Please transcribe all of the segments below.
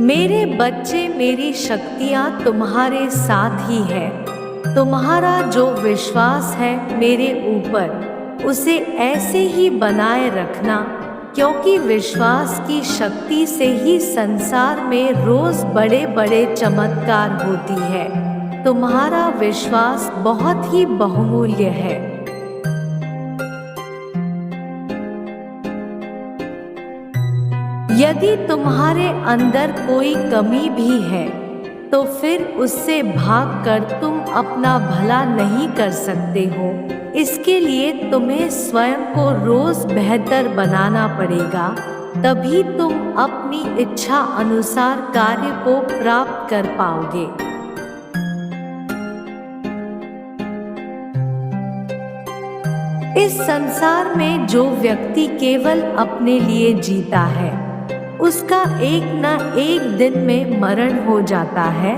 मेरे बच्चे, मेरी शक्तियाँ तुम्हारे साथ ही है। तुम्हारा जो विश्वास है मेरे ऊपर, उसे ऐसे ही बनाए रखना, क्योंकि विश्वास की शक्ति से ही संसार में रोज बड़े बड़े चमत्कार होती है। तुम्हारा विश्वास बहुत ही बहुमूल्य है। यदि तुम्हारे अंदर कोई कमी भी है तो फिर उससे भागकर तुम अपना भला नहीं कर सकते हो। इसके लिए तुम्हें स्वयं को रोज बेहतर बनाना पड़ेगा, तभी तुम अपनी इच्छा अनुसार कार्य को प्राप्त कर पाओगे। इस संसार में जो व्यक्ति केवल अपने लिए जीता है, उसका एक न एक दिन में मरण हो जाता है।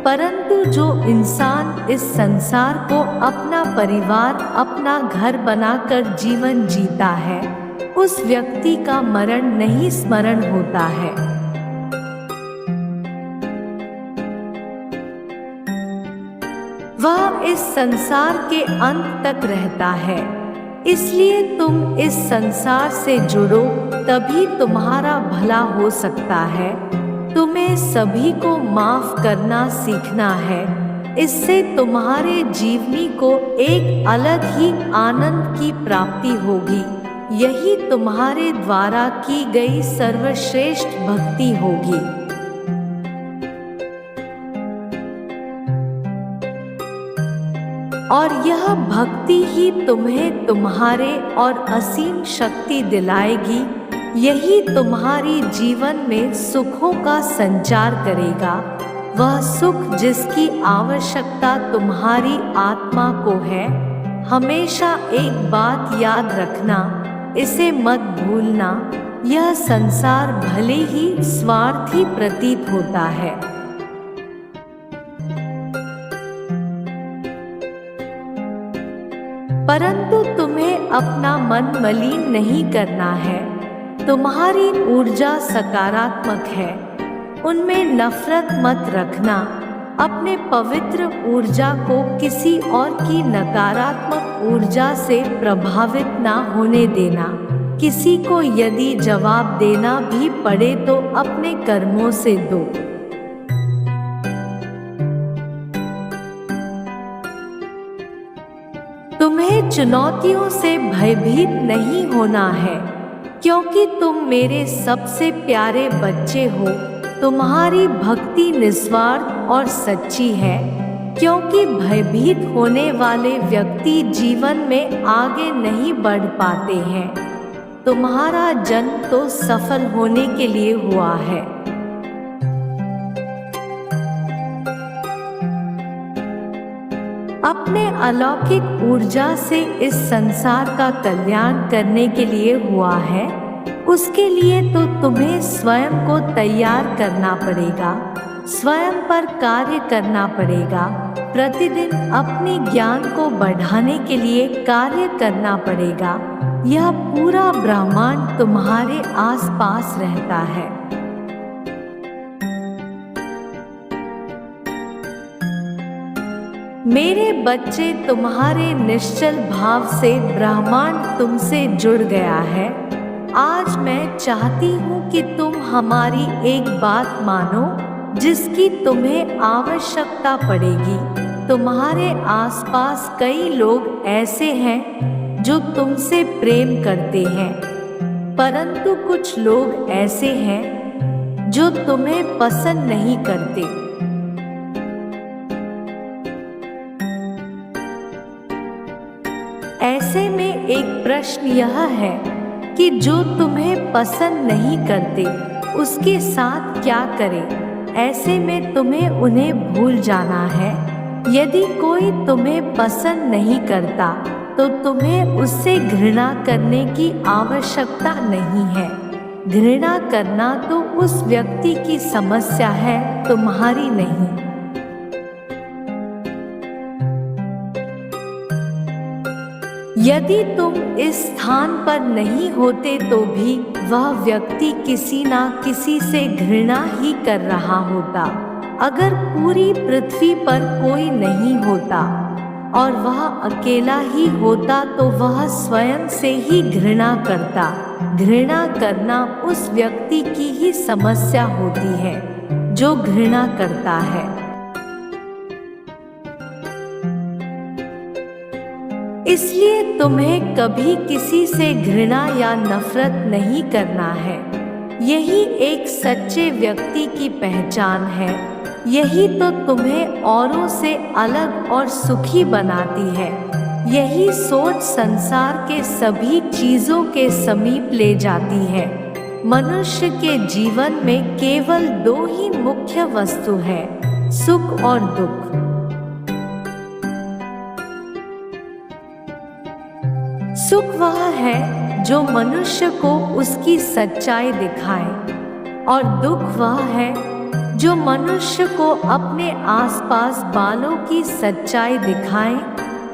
परंतु जो इंसान इस संसार को अपना परिवार, अपना घर बनाकर जीवन जीता है, उस व्यक्ति का मरण नहीं स्मरण होता है। वह इस संसार के अंत तक रहता है। इसलिए तुम इस संसार से जुड़ो, तभी तुम्हारा भला हो सकता है। तुम्हें सभी को माफ करना सीखना है। इससे तुम्हारे जीवनी को एक अलग ही आनंद की प्राप्ति होगी। यही तुम्हारे द्वारा की गई सर्वश्रेष्ठ भक्ति होगी। और यह भक्ति ही तुम्हें तुम्हारे और असीम शक्ति दिलाएगी। यही तुम्हारी जीवन में सुखों का संचार करेगा। वह सुख जिसकी आवश्यकता तुम्हारी आत्मा को है। हमेशा एक बात याद रखना, इसे मत भूलना, यह संसार भले ही स्वार्थी प्रतीत होता है, परंतु तुम्हें अपना मन मलिन नहीं करना है। तुम्हारी ऊर्जा सकारात्मक है, उनमें नफरत मत रखना। अपने पवित्र ऊर्जा को किसी और की नकारात्मक ऊर्जा से प्रभावित ना होने देना। किसी को यदि जवाब देना भी पड़े तो अपने कर्मों से दो। तुम्हें चुनौतियों से भयभीत नहीं होना है, क्योंकि तुम मेरे सबसे प्यारे बच्चे हो। तुम्हारी भक्ति निस्वार्थ और सच्ची है, क्योंकि भयभीत होने वाले व्यक्ति जीवन में आगे नहीं बढ़ पाते हैं। तुम्हारा जन्म तो सफल होने के लिए हुआ है। अपने अलौकिक ऊर्जा से इस संसार का कल्याण करने के लिए हुआ है। उसके लिए तो तुम्हें स्वयं को तैयार करना पड़ेगा, स्वयं पर कार्य करना पड़ेगा। प्रतिदिन अपने ज्ञान को बढ़ाने के लिए कार्य करना पड़ेगा। यह पूरा ब्रह्मांड तुम्हारे आसपास रहता है। मेरे बच्चे, तुम्हारे निश्चल भाव से ब्रह्मांड तुमसे जुड़ गया है। आज मैं चाहती हूँ कि तुम हमारी एक बात मानो, जिसकी तुम्हें आवश्यकता पड़ेगी। तुम्हारे आसपास कई लोग ऐसे हैं जो तुमसे प्रेम करते हैं, परंतु कुछ लोग ऐसे हैं जो तुम्हें पसंद नहीं करते। ऐसे में एक प्रश्न यह है कि जो तुम्हें पसंद नहीं करते उसके साथ क्या करें। ऐसे में तुम्हें उन्हें भूल जाना है। यदि कोई तुम्हें पसंद नहीं करता तो तुम्हें उससे घृणा करने की आवश्यकता नहीं है। घृणा करना तो उस व्यक्ति की समस्या है, तुम्हारी नहीं। यदि तुम इस स्थान पर नहीं होते तो भी वह व्यक्ति किसी ना किसी से घृणा ही कर रहा होता। अगर पूरी पृथ्वी पर कोई नहीं होता और वह अकेला ही होता तो वह स्वयं से ही घृणा करता। घृणा करना उस व्यक्ति की ही समस्या होती है जो घृणा करता है। इसलिए तुम्हें कभी किसी से घृणा या नफरत नहीं करना है। यही एक सच्चे व्यक्ति की पहचान है। यही तो तुम्हें औरों से अलग और सुखी बनाती है। यही सोच संसार के सभी चीजों के समीप ले जाती है। मनुष्य के जीवन में केवल दो ही मुख्य वस्तु है, सुख और दुख। सुख वह है जो मनुष्य को उसकी सच्चाई दिखाए और दुख वह है जो मनुष्य को अपने आसपास वालों की सच्चाई दिखाए।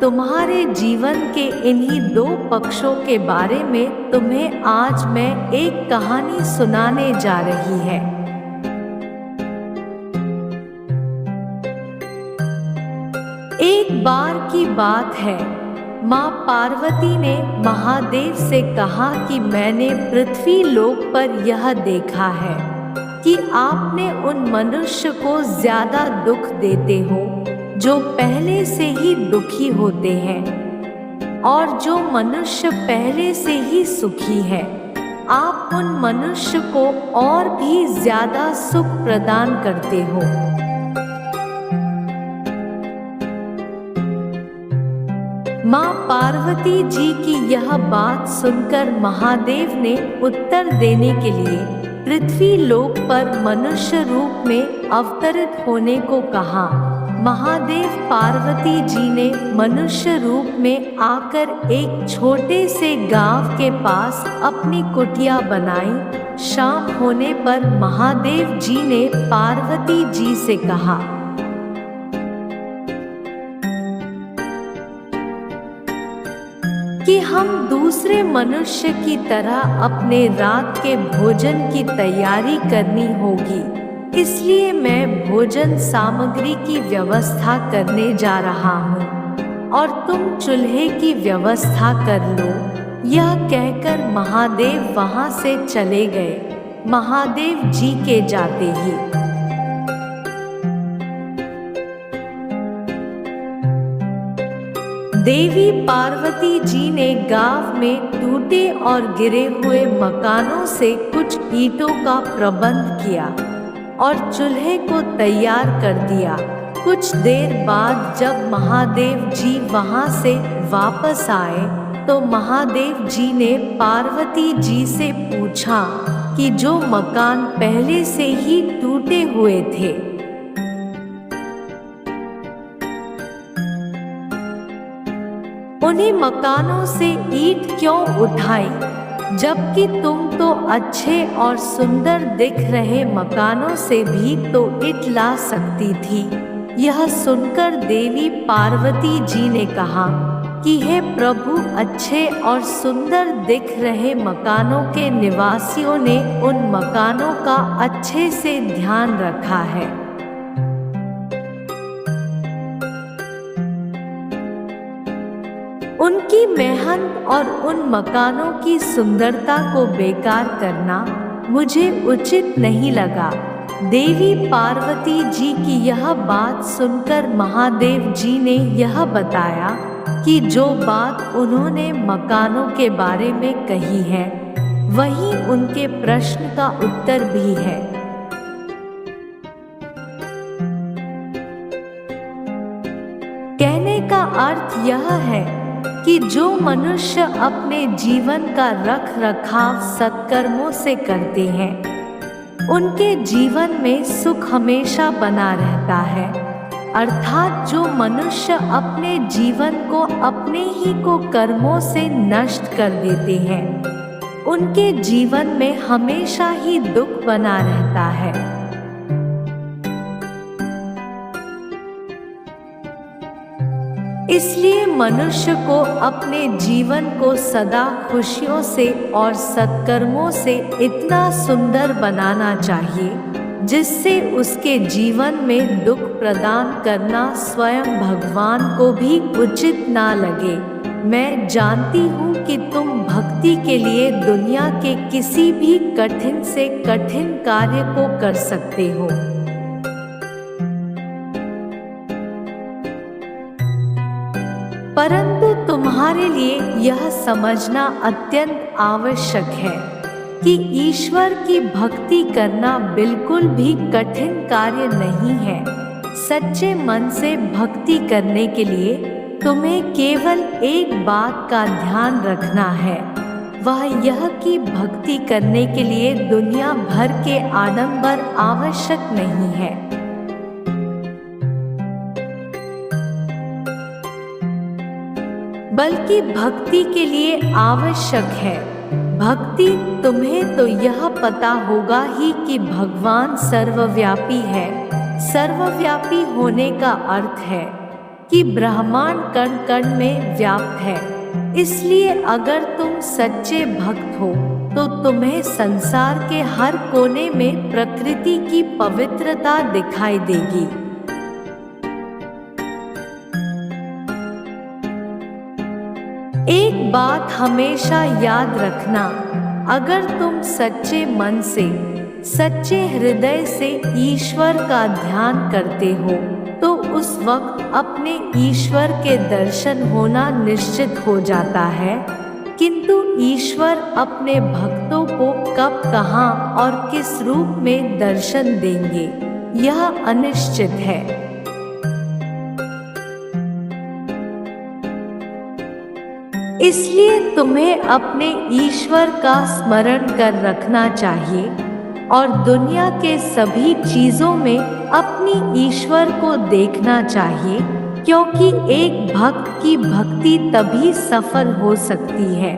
तुम्हारे जीवन के इन्हीं दो पक्षों के बारे में तुम्हें आज मैं एक कहानी सुनाने जा रही है। एक बार की बात है, माँ पार्वती ने महादेव से कहा कि मैंने पृथ्वी लोक पर यह देखा है कि आपने उन मनुष्य को ज्यादा दुख देते हो जो पहले से ही दुखी होते हैं और जो मनुष्य पहले से ही सुखी है। आप उन मनुष्य को और भी ज्यादा सुख प्रदान करते हो। माँ पार्वती जी की यह बात सुनकर महादेव ने उत्तर देने के लिए पृथ्वी लोक पर मनुष्य रूप में अवतरित होने को कहा। महादेव पार्वती जी ने मनुष्य रूप में आकर एक छोटे से गांव के पास अपनी कुटिया बनाई। शाम होने पर महादेव जी ने पार्वती जी से कहा, कि हम दूसरे मनुष्य की तरह अपने रात के भोजन की तैयारी करनी होगी। इसलिए मैं भोजन सामग्री की व्यवस्था करने जा रहा हूँ और तुम चूल्हे की व्यवस्था कर लो। यह कहकर महादेव वहाँ से चले गए। महादेव जी के जाते ही देवी पार्वती जी ने गांव में टूटे और गिरे हुए मकानों से कुछ ईंटों का प्रबंध किया और चूल्हे को तैयार कर दिया। कुछ देर बाद जब महादेव जी वहां से वापस आए तो महादेव जी ने पार्वती जी से पूछा कि जो मकान पहले से ही टूटे हुए थे, उन्हीं मकानों से ईंट क्यों उठाई, जबकि तुम तो अच्छे और सुंदर दिख रहे मकानों से भी तो ईंट ला सकती थी। यह सुनकर देवी पार्वती जी ने कहा कि हे प्रभु, अच्छे और सुंदर दिख रहे मकानों के निवासियों ने उन मकानों का अच्छे से ध्यान रखा है। उनकी मेहनत और उन मकानों की सुंदरता को बेकार करना मुझे उचित नहीं लगा। देवी पार्वती जी की यह बात सुनकर महादेव जी ने यह बताया कि जो बात उन्होंने मकानों के बारे में कही है वही उनके प्रश्न का उत्तर भी है। कहने का अर्थ यह है कि जो मनुष्य अपने जीवन का रख रखाव सत्कर्मों से करते हैं उनके जीवन में सुख हमेशा बना रहता है। अर्थात जो मनुष्य अपने जीवन को अपने ही को कर्मों से नष्ट कर देते हैं उनके जीवन में हमेशा ही दुख बना रहता है। इसलिए मनुष्य को अपने जीवन को सदा खुशियों से और सत्कर्मों से इतना सुंदर बनाना चाहिए जिससे उसके जीवन में दुख प्रदान करना स्वयं भगवान को भी उचित ना लगे। मैं जानती हूँ कि तुम भक्ति के लिए दुनिया के किसी भी कठिन से कठिन कार्य को कर सकते हो। परंतु तुम्हारे लिए यह समझना अत्यंत आवश्यक है कि ईश्वर की भक्ति करना बिल्कुल भी कठिन कार्य नहीं है। सच्चे मन से भक्ति करने के लिए तुम्हें केवल एक बात का ध्यान रखना है, वह यह कि भक्ति करने के लिए दुनिया भर के आडंबर आवश्यक नहीं है। बल्कि भक्ति के लिए आवश्यक है भक्ति। तुम्हें तो यह पता होगा ही कि भगवान सर्वव्यापी है। सर्वव्यापी होने का अर्थ है कि ब्रह्मांड कण कण में व्याप्त है। इसलिए अगर तुम सच्चे भक्त हो तो तुम्हें संसार के हर कोने में प्रकृति की पवित्रता दिखाई देगी। एक बात हमेशा याद रखना, अगर तुम सच्चे मन से सच्चे हृदय से ईश्वर का ध्यान करते हो तो उस वक्त अपने ईश्वर के दर्शन होना निश्चित हो जाता है। किंतु ईश्वर अपने भक्तों को कब, कहाँ और किस रूप में दर्शन देंगे यह अनिश्चित है। इसलिए तुम्हें अपने ईश्वर का स्मरण कर रखना चाहिए और दुनिया के सभी चीजों में अपनी ईश्वर को देखना चाहिए, क्योंकि एक भक्त की भक्ति तभी सफल हो सकती है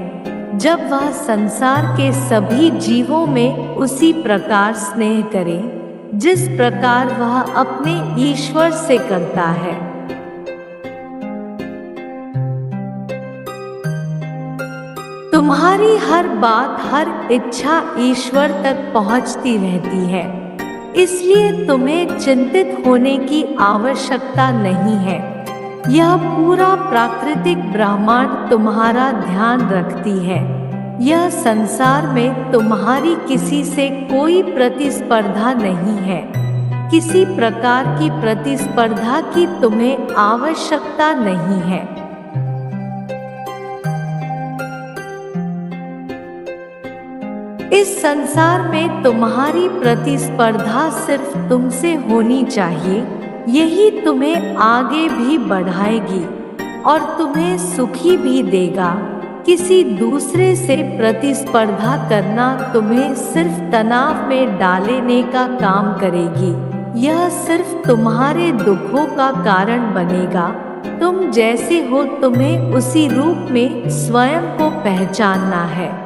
जब वह संसार के सभी जीवों में उसी प्रकार स्नेह करे जिस प्रकार वह अपने ईश्वर से करता है। तुम्हारी हर बात, हर इच्छा ईश्वर तक पहुंचती रहती है, इसलिए तुम्हें चिंतित होने की आवश्यकता नहीं है। यह पूरा प्राकृतिक ब्रह्मांड तुम्हारा ध्यान रखती है। यह संसार में तुम्हारी किसी से कोई प्रतिस्पर्धा नहीं है। किसी प्रकार की प्रतिस्पर्धा की तुम्हें आवश्यकता नहीं है। इस संसार में तुम्हारी प्रतिस्पर्धा सिर्फ तुमसे होनी चाहिए। यही तुम्हें आगे भी बढ़ाएगी और तुम्हें सुखी भी देगा। किसी दूसरे से प्रतिस्पर्धा करना तुम्हें सिर्फ तनाव में डालने का काम करेगी। यह सिर्फ तुम्हारे दुखों का कारण बनेगा। तुम जैसे हो तुम्हें उसी रूप में स्वयं को पहचानना है।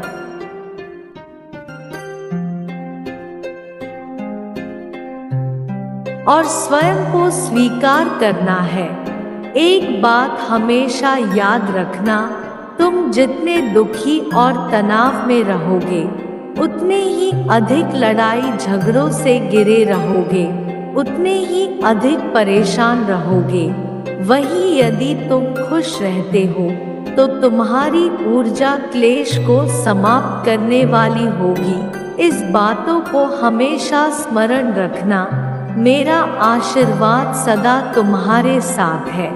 और स्वयं को स्वीकार करना है। एक बात हमेशा याद रखना, तुम जितने दुखी और तनाव में रहोगे उतने ही अधिक लड़ाई झगड़ों से घिरे रहोगे, उतने ही अधिक परेशान रहोगे। वहीं यदि तुम खुश रहते हो तो तुम्हारी ऊर्जा क्लेश को समाप्त करने वाली होगी। इस बातों को हमेशा स्मरण रखना। मेरा आशीर्वाद सदा तुम्हारे साथ है।